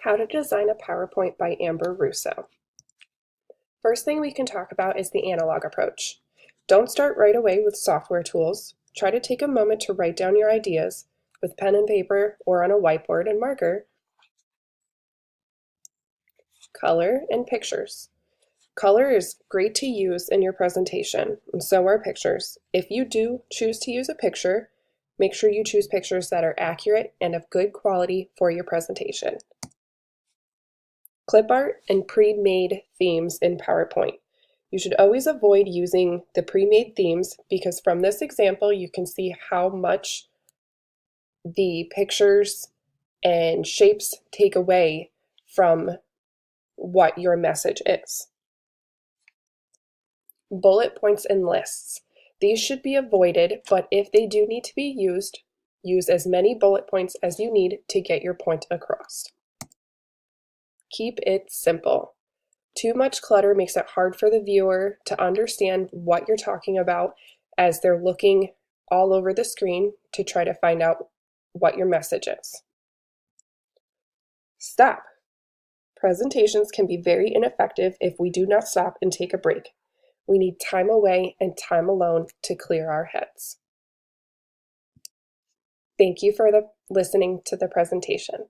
How to Design a PowerPoint by Amber Russo. First thing we can talk about is the analog approach. Don't start right away with software tools. Try to take a moment to write down your ideas with pen and paper or on a whiteboard and marker. Color and pictures. Color is great to use in your presentation, and so are pictures. If you do choose to use a picture, make sure you choose pictures that are accurate and of good quality for your presentation. Clip art and pre-made themes in PowerPoint. You should always avoid using the pre-made themes because from this example you can see how much the pictures and shapes take away from what your message is. Bullet points and lists. These should be avoided, but if they do need to be used, use as many bullet points as you need to get your point across. Keep it simple. Too much clutter makes it hard for the viewer to understand what you're talking about as they're looking all over the screen to try to find out what your message is. Stop. Presentations can be very ineffective if we do not stop and take a break. We need time away and time alone to clear our heads. Thank you for listening to the presentation.